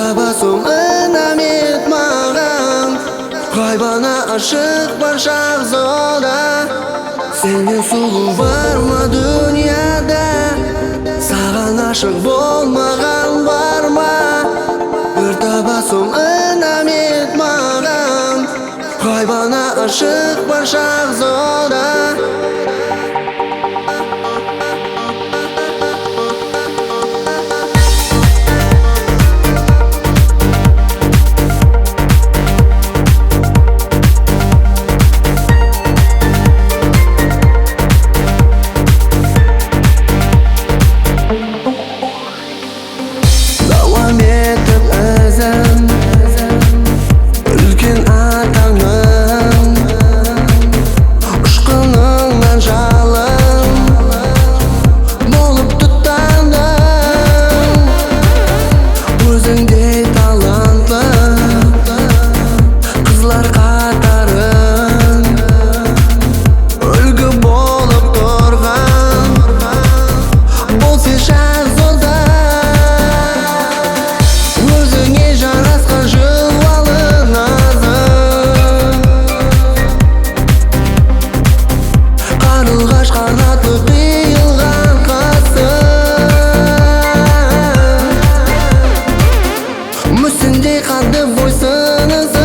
табасың інім ет маған, қайбана ашық бар шахзода. Сенен сұлу бар ма дүнияда, саған ашық болмаған бар ма? Бір табасың інім ет маған, қайбана ашық бар шахзода. Үлкен атаңның ұшқыныңнан жалын болып тұттандың. Өзіңдей талантлы қызлар қатарын үлгі болып тұрған бұл сен шахзода. Өзіңе жарасқан жылалы назың, қарлығаш қанаты қиылған қасың, мүсіндей қанды бойсыңыз